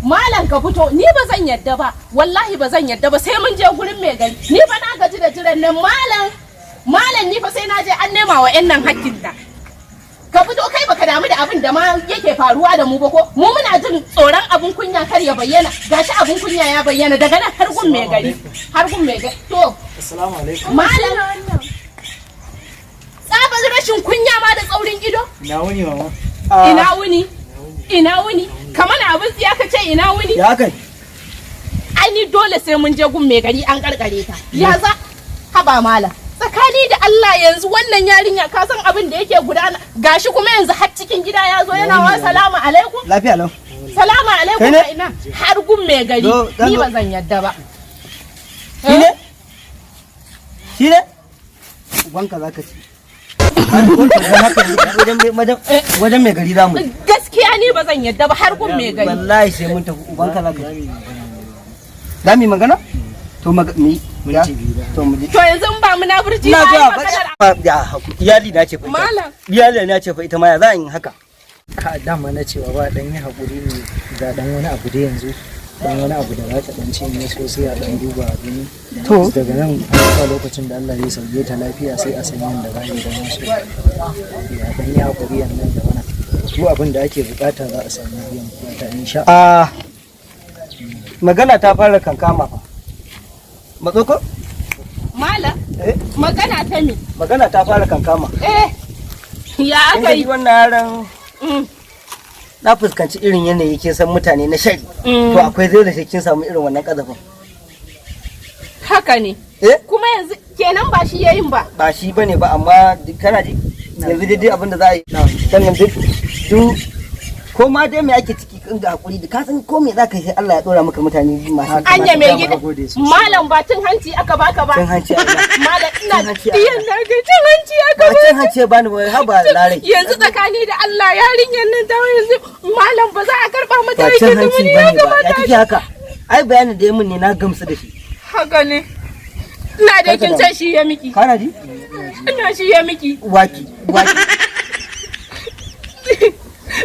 malam ka fito, ni ba zan yadda ba, wallahi ba zan yadda ba, sai mun je gurin mai gari. Ni fa na gaji da jiran nan malam ni fa sai na je an nema wa ƴan nan hakkinta. Ka fito kai baka damu da abin da ma yake faruwa da mu ba ko? Mu muna jin tsoron abin kunya kar ya bayyana. Gashi abin kunya ya bayyana daga nan har gun mai gari. Har gun mai gari. To, assalamu alaikum. Malam. Tsabar rashin kunya ma da tsaurin ido? Ina wuni mama. Ina wuni? Ina wuni? Kamar abin tsiya ka ce ina wuni? Ya kai. Ai ni dole sai mun je gun mai gari an karkare ta. Ya za? Haba malam. Tsakani da Allah yanzu wannan yarinya ka san abin da yake gudana gashi kuma yanzu har cikin gida ya zo yana wa salamu alaikum. Lafiya lau. Salamu alaikum ka ina har gun mai gari ni ba zan yadda ba. Shi ne? Ubanka za ka ci. Wajen mai gari za mu. Gaskiya ni ba zan yadda ba har gun mai gari. Wallahi sai mun tafi ubanka za ka ci. Za mu yi magana? To to yanzu ba munafurci na ga iyali na ce fa iyali na ce fa ita ma ya za in haka ka dama na cewa ba dan yi hakuri ne ga dan wani abu da yanzu dan wani abu da za ta dan ce ne so sai a dan duba abin to daga nan a lokacin da Allah ya sauke ta lafiya sai a san yanda za a yi dan su ya dan yi hakuri yannan da wannan duk abin da ake bukata za a samu biyan bukata insha Allah magana ta fara kankama fa matsoko? Malam, magana ta me? Magana ta fara kankama. Ya aka yi? Wannan yaran na fuskanci irin yanayi kin san mutane na shari. To akwai zai da kin samu irin wannan kazafin. Haka ne. Kuma yanzu kenan ba shi yayin ba. Ba shi bane ba amma kana ji yanzu dai abin da za a yi. Sannan duk ko ma dai me ake ciki kin ga hakuri da ka san ko me zaka yi Allah ya dora maka mutane masu anya mai gida malam ba cin hanci aka baka ba cin hanci malam ina diyan na ga cin hanci aka ba cin hanci ba ni wai haba lare yanzu tsakani da Allah yarinyan nan ta yanzu malam ba za a karba mata yake cin hanci ba ne ba ya kike haka ai bayanin da mun ne na gamsu da shi haka ne ina da kin ce shi ya miki kana ji ina shi ya miki waki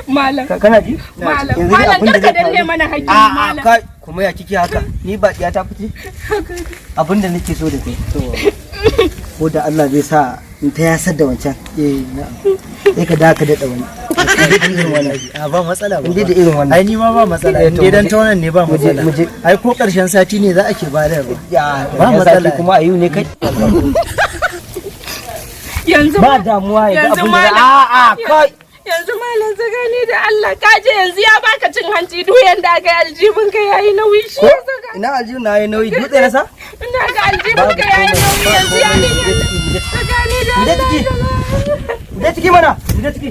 malam kana ji malam karka danne mana haƙƙi malam kai kuma ya kike haka ni ba ya ta fice abinda nake so da kai ko da Allah zai sa in ta yasar da wancan na'am sai ka da ka dada wani irin wannan ba matsala ba da irin wannan ai ni ma ba matsala in dan ta wannan ne ba matsala ai ko karshen sati ne za a ke bayar ba matsala kuma ayu ne kai yanzu ba damuwa yanzu malam kai yanzu malam tsakani da Allah kaje yanzu ya baka cin hanci duk yanda aka yi aljibin ka yayi nauyi shi ina aljibin na yayi nauyi dutse na sa ina ga aljibin ka yayi nauyi yanzu ya ne tsakani da Allah da ciki mana da ciki